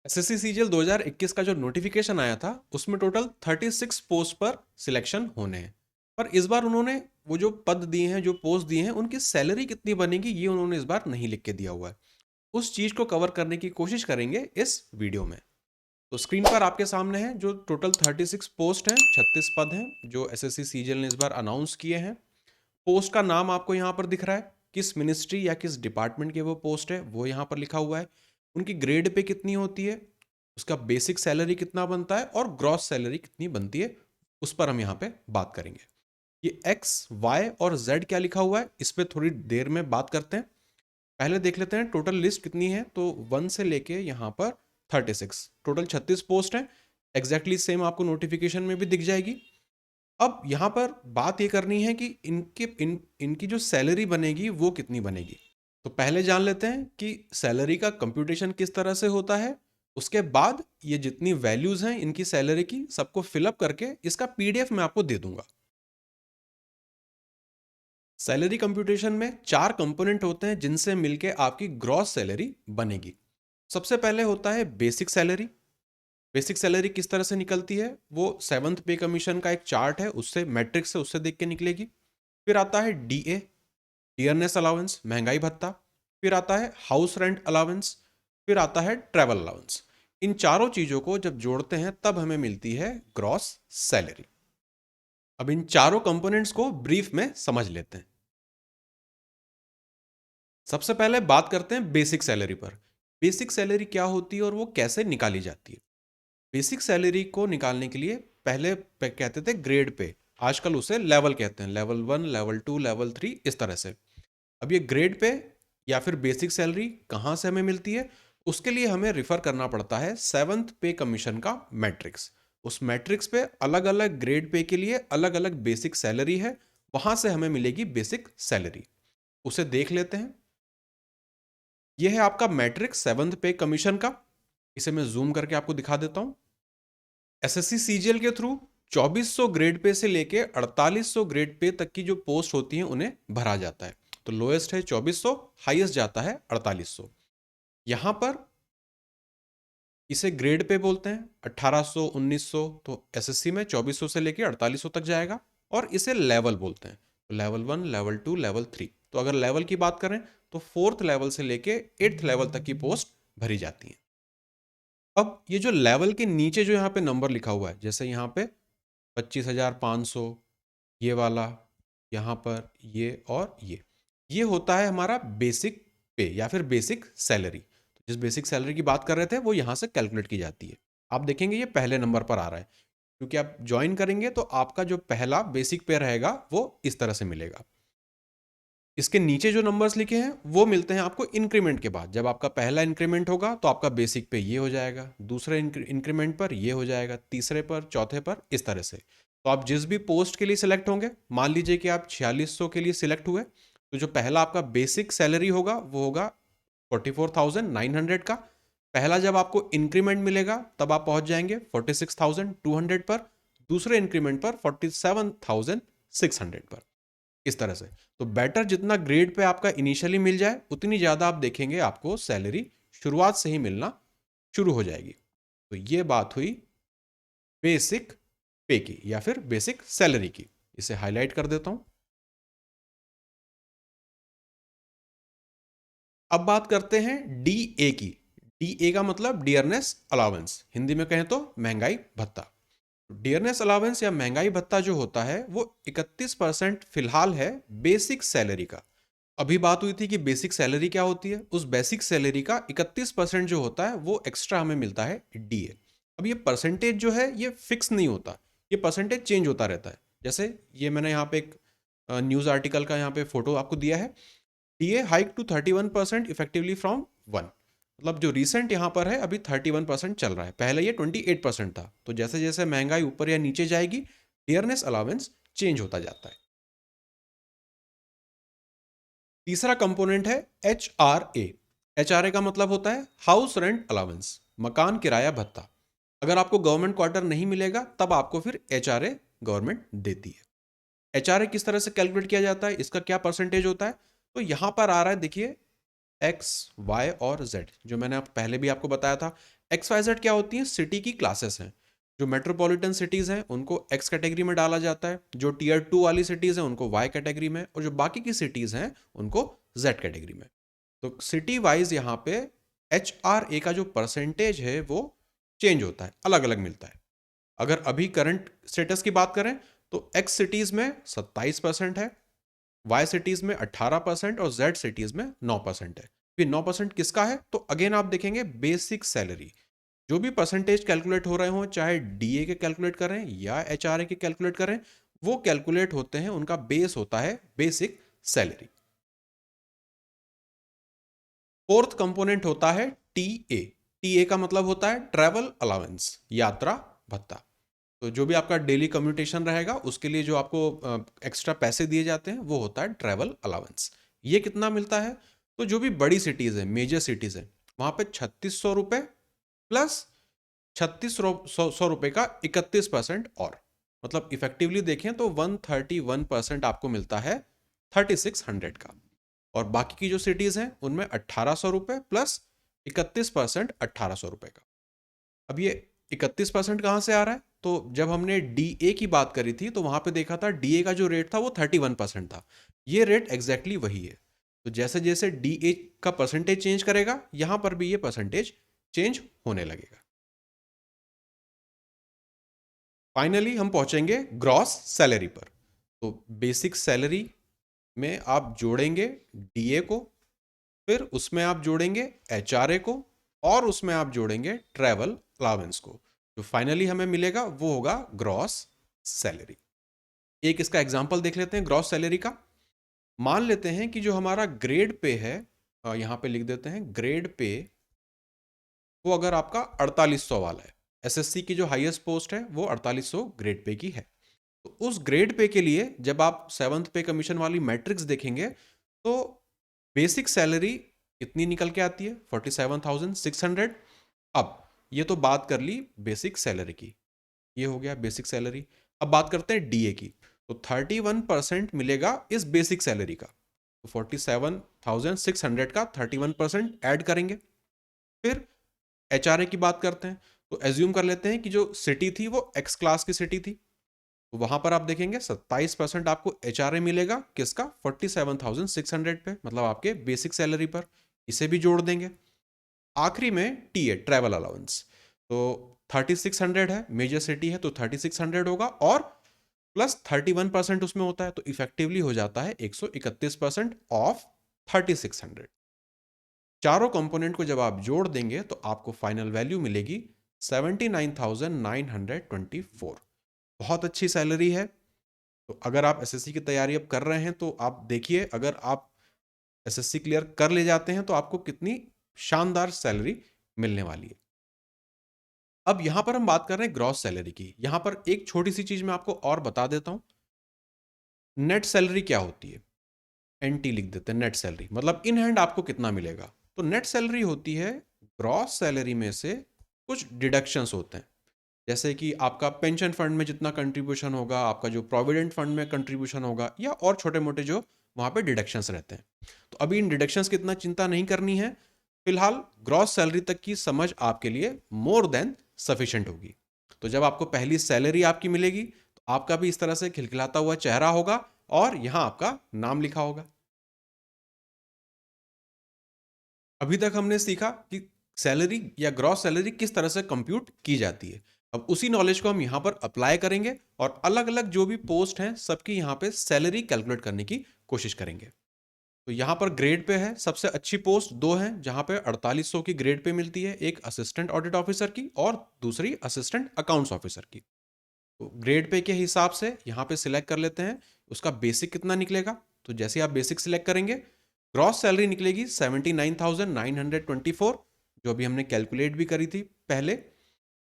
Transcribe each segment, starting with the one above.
SSC CGL 2021 का जो notification आया था उसमें टोटल 36 पोस्ट पर सिलेक्शन होने हैं। पर इस बार उन्होंने वो जो पद दिए हैं, जो पोस्ट दिए हैं, उनकी सैलरी कितनी बनेगी ये उन्होंने इस बार नहीं लिख के दिया हुआ है। उस चीज़ को कवर करने की कोशिश करेंगे इस वीडियो में। तो स्क्रीन पर आपके सामने है जो टोटल 36 पोस्ट हैं, 36 पद हैं जो एसएससी सीजीएल ने इस बार अनाउंस किए हैं। पोस्ट का नाम आपको यहाँ पर दिख रहा है, किस मिनिस्ट्री या किस डिपार्टमेंट के वो पोस्ट है वो यहाँ पर लिखा हुआ है। उनकी ग्रेड पे कितनी होती है, उसका बेसिक सैलरी कितना बनता है और ग्रॉस सैलरी कितनी बनती है, उस पर हम यहाँ पे बात करेंगे। ये एक्स वाई और जेड क्या लिखा हुआ है इस पर थोड़ी देर में बात करते हैं। पहले देख लेते हैं टोटल लिस्ट कितनी है। तो 1 से लेके यहाँ पर 36, टोटल 36 पोस्ट हैं। एग्जैक्टली सेम आपको नोटिफिकेशन में भी दिख जाएगी। अब यहाँ पर बात ये करनी है कि इनकी जो सैलरी बनेगी वो कितनी बनेगी। तो पहले जान लेते हैं कि सैलरी का कंप्यूटेशन किस तरह से होता है। उसके बाद ये जितनी वैल्यूज हैं इनकी सैलरी की सबको फिलअप करके इसका पीडीएफ मैं आपको दे दूंगा। सैलरी कंप्यूटेशन में 4 कंपोनेंट होते हैं जिनसे मिलके आपकी ग्रॉस सैलरी बनेगी। सबसे पहले होता है बेसिक सैलरी। बेसिक सैलरी किस तरह से निकलती है, वो 7th पे कमीशन का एक चार्ट है, उससे मैट्रिक्स से उससे देख के निकलेगी। फिर आता है डीए, डियरनेस अलाउंस, महंगाई भत्ता। फिर आता है हाउस रेंट अलाउंस। फिर आता है ट्रैवल अलाउंस। इन चारों चीजों को जब जोड़ते हैं तब हमें मिलती है ग्रॉस सैलरी। अब इन चारों कंपोनेंट्स को ब्रीफ में समझ लेते हैं। सबसे पहले बात करते हैं बेसिक सैलरी पर। बेसिक सैलरी क्या होती है और वो कैसे निकाली जाती है। बेसिक सैलरी को निकालने के लिए पहले कहते थे ग्रेड पे, आजकल उसे लेवल कहते हैं, लेवल 1, लेवल 2, लेवल 3, इस तरह से। अब ये ग्रेड पे या फिर बेसिक सैलरी कहाँ से हमें मिलती है, उसके लिए हमें रिफर करना पड़ता है 7th पे कमीशन का मैट्रिक्स। उस मैट्रिक्स पे अलग अलग ग्रेड पे के लिए अलग अलग बेसिक सैलरी है, वहां से हमें मिलेगी बेसिक सैलरी। उसे देख लेते हैं। यह है आपका मैट्रिक्स 7th पे कमीशन का। इसे मैं जूम करके आपको दिखा देता हूं। एसएससी सीजीएल के थ्रू 2400 ग्रेड पे से लेके 4800 ग्रेड पे तक की जो पोस्ट होती हैं उन्हें भरा जाता है। तो लोएस्ट है 2400, हाईएस्ट जाता है 4800। यहां पर इसे ग्रेड पे बोलते हैं 1800, 1900। तो एसएससी में 2400 से लेके 4800 तक जाएगा। और इसे लेवल बोलते हैं, तो लेवल 1, लेवल 2, लेवल 3। तो अगर लेवल की बात करें तो 4th लेवल से लेके 8th लेवल तक की पोस्ट भरी जाती है। अब ये जो लेवल के नीचे जो यहाँ पे नंबर लिखा हुआ है, जैसे यहाँ पे 25,500, ये वाला, यहाँ पर ये और ये होता है हमारा बेसिक पे या फिर बेसिक सैलरी। तो जिस बेसिक सैलरी की बात कर रहे थे वो यहाँ से कैलकुलेट की जाती है। आप देखेंगे ये पहले नंबर पर आ रहा है, क्योंकि आप ज्वाइन करेंगे तो आपका जो पहला बेसिक पे रहेगा वो इस तरह से मिलेगा। इसके नीचे जो नंबर्स लिखे हैं वो मिलते हैं आपको इंक्रीमेंट के बाद। जब आपका पहला इंक्रीमेंट होगा तो आपका बेसिक पे ये हो जाएगा, दूसरे इंक्रीमेंट पर ये हो जाएगा, तीसरे पर, चौथे पर, इस तरह से। तो आप जिस भी पोस्ट के लिए सिलेक्ट होंगे, मान लीजिए कि आप 4600 के लिए सिलेक्ट हुए, तो जो पहला आपका बेसिक सैलरी होगा वो होगा 44,900 का। पहला जब आपको इंक्रीमेंट मिलेगा तब आप पहुंच जाएंगे 46,200 पर, दूसरे इंक्रीमेंट पर 47,600 पर, इस तरह से। तो बेटर जितना ग्रेड पे आपका इनिशियली मिल जाए उतनी ज़्यादा आप देखेंगे आपको सैलरी शुरुआत से ही मिलना शुरू हो जाएगी। तो ये बात हुई बेसिक पे की या फिर बेसिक सैलरी की। इसे हाईलाइट कर देता हूं। अब बात करते हैं डीए की। डीए का मतलब डियरनेस अलाउंस, हिंदी में कहें तो महंगाई भत्ता। डियरनेस अलाउंस या महंगाई भत्ता जो होता है वो 31% फिलहाल है बेसिक सैलरी का। अभी बात हुई थी कि बेसिक सैलरी क्या होती है, उस बेसिक सैलरी का 31% जो होता है वो एक्स्ट्रा हमें मिलता है डीए। अब ये परसेंटेज जो है ये फिक्स नहीं होता, ये परसेंटेज चेंज होता रहता है। जैसे ये मैंने यहाँ पे एक न्यूज़ आर्टिकल का यहाँ पे फोटो आपको दिया है। DA hike to 31% effectively from 1। मतलब जो रिसेंट यहाँ पर है अभी 31% चल रहा है, पहले ये 28% था। तो जैसे जैसे महंगाई ऊपर या नीचे जाएगी डियरनेस अलाउंस चेंज होता जाता है। तीसरा कंपोनेंट है H R A. H R A का मतलब होता है हाउस रेंट अलाउंस, मकान किराया भत्ता। अगर आपको गवर्नमेंट क्वार्टर नहीं मिलेगा तब आपको फिर एच आर ए गवर्नमेंट देती है। एच आर ए किस तरह से कैलकुलेट किया जाता है, इसका क्या परसेंटेज होता है, तो यहां पर आ रहा है देखिए एक्स, वाई और जेड, जो मैंने पहले भी आपको बताया था। XYZ क्या होती हैं? सिटी की क्लासेस हैं। जो मेट्रोपॉलिटन सिटीज़ हैं उनको X कैटेगरी में डाला जाता है, जो टीयर 2 वाली सिटीज़ हैं उनको Y कैटेगरी में, और जो बाकी की सिटीज़ हैं उनको Z कैटेगरी में। तो सिटी वाइज यहाँ पे HRA का जो परसेंटेज है वो चेंज होता है, अलग अलग मिलता है। अगर अभी करंट स्टेटस की बात करें तो X सिटीज़ में 27% है, Y सिटीज़ में 18% और Z सिटीज़ में 9% है। फिर 9% किसका है? तो अगेन आप देखेंगे बेसिक सैलरी, जो भी परसेंटेज कैलकुलेट हो रहे हो, चाहे DA के कैलकुलेट करें या HRA के कैलकुलेट करें, वो कैलकुलेट होते हैं, उनका बेस होता है बेसिक सैलरी। फोर्थ कंपोनेंट होता है टीए। टीए का मतलब होता है ट्रैवल अलाउंस, यात्रा भत्ता। तो जो भी आपका डेली कम्यूटेशन रहेगा उसके लिए जो आपको एक्स्ट्रा पैसे दिए जाते हैं वो होता है ट्रैवल अलाउंस। ये कितना मिलता है? तो जो भी बड़ी सिटीज़ हैं, मेजर सिटीज़ हैं, वहाँ पे 3600 रुपये प्लस 3600 रुपये का 31% और, मतलब इफेक्टिवली देखें तो 131% आपको मिलता है 3600 का। और बाकी की जो सिटीज़ हैं उनमें 1800 रुपये प्लस 31% 1800 रुपये का। अब ये 31% कहाँ से आ रहा है? तो जब हमने DA की बात करी थी तो वहाँ पे देखा था DA का जो रेट था वो 31% था। ये रेट एग्जैक्टली वही है। तो जैसे जैसे DA का परसेंटेज चेंज करेगा, यहाँ पर भी ये परसेंटेज चेंज होने लगेगा। फाइनली हम पहुँचेंगे ग्रॉस सैलरी पर। तो बेसिक सैलरी में आप जोड़ेंगे DA को, फिर उसमें आप जोड़ेंगे HRA को, और उसमें आप जोड़ेंगे ट्रैवल अलाउंस को। जो फाइनली हमें मिलेगा वो होगा ग्रॉस सैलरी। एक इसका एग्जांपल देख लेते हैं ग्रॉस सैलरी का। मान लेते हैं कि जो हमारा ग्रेड पे है, यहाँ पे लिख देते हैं ग्रेड पे, वो अगर आपका 4800 वाला है, SSC की जो हाईएस्ट पोस्ट है वो 4800 ग्रेड पे की है। तो उस ग्रेड पे के लिए जब आप 7th पे कमीशन वाली मैट्रिक्स देखेंगे तो बेसिक सैलरी कितनी निकल के आती है? 47,600। अब ये तो बात कर ली बेसिक सैलरी की, ये हो गया बेसिक सैलरी। अब बात करते हैं DA की। तो 31% मिलेगा इस बेसिक सैलरी का, तो 47,600 का 31% ऐड करेंगे। फिर HRA की बात करते हैं, तो एज्यूम कर लेते हैं कि जो सिटी थी वो X क्लास की सिटी थी, तो वहां पर आप देखेंगे 27% आपको HRA मिलेगा, किसका? 47,600 पे, मतलब आपके बेसिक सैलरी पर। इसे भी जोड़ देंगे। आखिरी में TA ट्रैवल अलाउंस, तो 3600 है, मेजर सिटी है तो 3600 होगा, और प्लस 31% उसमें होता है, तो इफेक्टिवली हो जाता है 131% ऑफ 3600। चारों कंपोनेंट को जब आप जोड़ देंगे तो आपको फाइनल वैल्यू मिलेगी 79,924। बहुत अच्छी सैलरी है। तो अगर आप SSC की तैयारी अब कर रहे हैं तो आप देखिए, अगर आप SSC क्लियर कर ले जाते हैं तो आपको कितनी शानदार सैलरी मिलने वाली है। अब यहां पर हम बात कर रहे हैं ग्रॉस सैलरी की। यहां पर एक छोटी सी चीज मैं आपको और बता देता हूं। नेट सैलरी क्या होती है? NT लिख देते हैं, नेट सैलरी मतलब इन हैंड आपको कितना मिलेगा। तो नेट सैलरी होती है ग्रॉस सैलरी में से कुछ डिडक्शंस होते हैं, जैसे कि आपका पेंशन फंड में जितना कंट्रीब्यूशन होगा, आपका जो प्रोविडेंट फंड में कंट्रीब्यूशन होगा, या और छोटे मोटे जो वहाँ पे डिडक्शंस रहते हैं। तो अभी इन डिडक्शंस की इतना चिंता नहीं करनी है। फिलहाल ग्रॉस सैलरी तक की समझ आपके लिए मोर देन सफिशेंट होगी। तो जब आपको पहली सैलरी आपकी मिलेगी तो आपका भी इस तरह से खिलखिलाता हुआ चेहरा होगा और यहाँ आपका नाम लिखा होगा। अभी तक हमने सीखा कि सैलरी या ग्रॉस सैलरी किस तरह से कंप्यूट की जाती है। अब उसी नॉलेज को हम यहाँ पर अप्लाई करेंगे और अलग अलग जो भी पोस्ट हैं सबकी यहाँ पे सैलरी कैलकुलेट करने की कोशिश करेंगे। तो यहाँ पर ग्रेड पे है, सबसे अच्छी पोस्ट दो हैं जहाँ पे 4800 की ग्रेड पे मिलती है, एक असिस्टेंट ऑडिट ऑफिसर की और दूसरी असिस्टेंट अकाउंट्स ऑफिसर की। तो ग्रेड पे के हिसाब से यहाँ पे सिलेक्ट कर लेते हैं उसका बेसिक कितना निकलेगा। तो जैसे आप बेसिक सिलेक्ट करेंगे ग्रॉस सैलरी निकलेगी 79,924, जो अभी हमने कैलकुलेट भी करी थी पहले।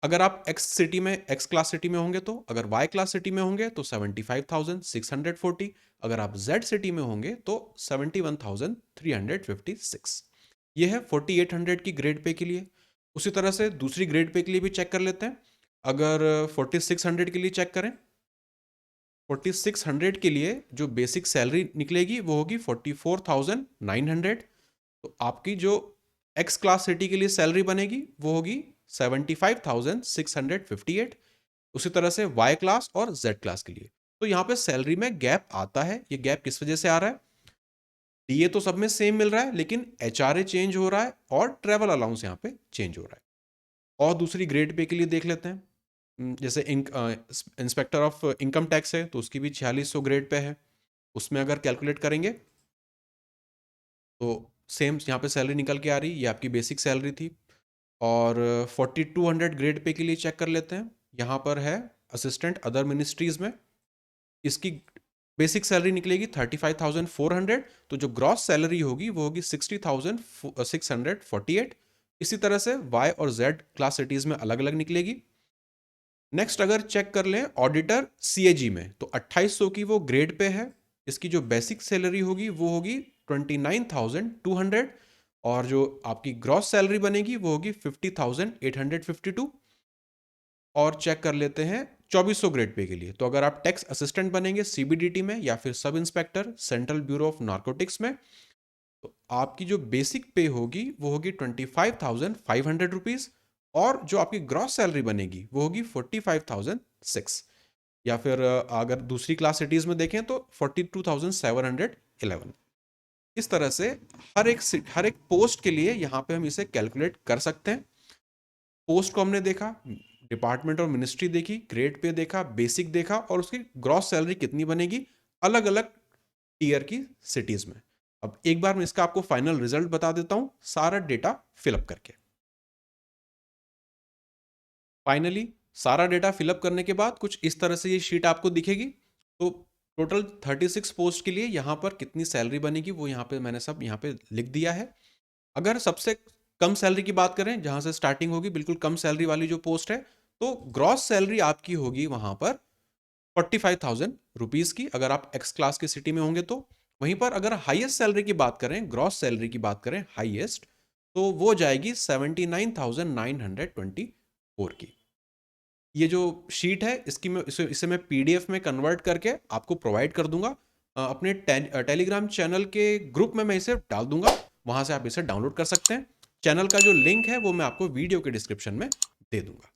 अगर आप एक्स सिटी में, एक्स क्लास सिटी में होंगे तो, अगर वाई क्लास सिटी में होंगे तो 75,640, अगर आप जेड सिटी में होंगे तो 71,356। ये है 4800 की ग्रेड पे के लिए। उसी तरह से दूसरी ग्रेड पे के लिए भी चेक कर लेते हैं। अगर 4600 के लिए चेक करें, 4600 के लिए जो बेसिक सैलरी निकलेगी वो होगी 44,900। तो आपकी जो एक्स क्लास सिटी के लिए सैलरी बनेगी वो होगी 75,658। उसी तरह से वाई क्लास और जेड क्लास के लिए। तो यहाँ पे सैलरी में गैप आता है। ये गैप किस वजह से आ रहा है? डीए तो सब में सेम मिल रहा है, लेकिन एचआरए चेंज हो रहा है और ट्रेवल अलाउंस यहाँ पे चेंज हो रहा है। और दूसरी ग्रेड पे के लिए देख लेते हैं। जैसे इंस्पेक्टर ऑफ इनकम टैक्स है, तो उसकी भी 4600 ग्रेड पे है। उसमें अगर कैलकुलेट करेंगे तो सेम यहाँ पे सैलरी निकल के आ रही, ये आपकी बेसिक सैलरी थी। और 4200 ग्रेड पे के लिए चेक कर लेते हैं। यहाँ पर है असिस्टेंट अदर मिनिस्ट्रीज में, इसकी बेसिक सैलरी निकलेगी 35,400। तो जो ग्रॉस सैलरी होगी वो होगी 60,648। इसी तरह से वाई और जेड क्लास सिटीज में अलग अलग निकलेगी। नेक्स्ट अगर चेक कर लें ऑडिटर सीएजी में, तो 2800 की वो ग्रेड पे है। इसकी जो बेसिक सैलरी होगी वो होगी 29,200, और जो आपकी ग्रॉस सैलरी बनेगी वो होगी 50,852। और चेक कर लेते हैं 2400 ग्रेड पे के लिए, तो अगर आप टैक्स असिस्टेंट बनेंगे सीबीडीटी में या फिर sub inspector central bureau of narcotics में, तो आपकी जो बेसिक पे होगी वो होगी 25,500 रुपीज, और जो आपकी ग्रॉस सैलरी बनेगी वो होगी 45,006। या फिर अगर दूसरी क्लास सिटीज में देखें तो 42,711। इस तरह से हर एक पोस्ट के लिए यहाँ पे हम इसे कैलकुलेट कर सकते हैं। पोस्ट को हमने देखा, डिपार्टमेंट और मिनिस्ट्री देखी, ग्रेड पे देखा, बेसिक देखा, और उसकी ग्रॉस सैलरी कितनी बनेगी अलग अलग टीयर की सिटीज में। अब एक बार मैं इसका आपको फाइनल रिजल्ट बता देता हूं सारा डेटा फिलअप करके। फाइनली सारा डेटा फिलअप करने के बाद कुछ इस तरह से ये शीट आपको दिखेगी। तो टोटल 36 पोस्ट के लिए यहाँ पर कितनी सैलरी बनेगी वो यहाँ पे मैंने सब यहाँ पे लिख दिया है। अगर सबसे कम सैलरी की बात करें, जहां से स्टार्टिंग होगी बिल्कुल कम सैलरी वाली जो पोस्ट है, तो ग्रॉस सैलरी आपकी होगी वहां पर 45,000 रुपीज की, अगर आप एक्स क्लास की सिटी में होंगे तो। वहीं पर अगर हाईएस्ट सैलरी की बात करें, ग्रॉस सैलरी की बात करें हाईएस्ट, तो वो जाएगी 79,924 की। ये जो शीट है इसकी मैं इसे मैं पीडीएफ में कन्वर्ट करके आपको प्रोवाइड कर दूंगा। अपने टेलीग्राम चैनल के ग्रुप में मैं इसे डाल दूंगा, वहां से आप इसे डाउनलोड कर सकते हैं। चैनल का जो लिंक है वो मैं आपको वीडियो के डिस्क्रिप्शन में दे दूंगा।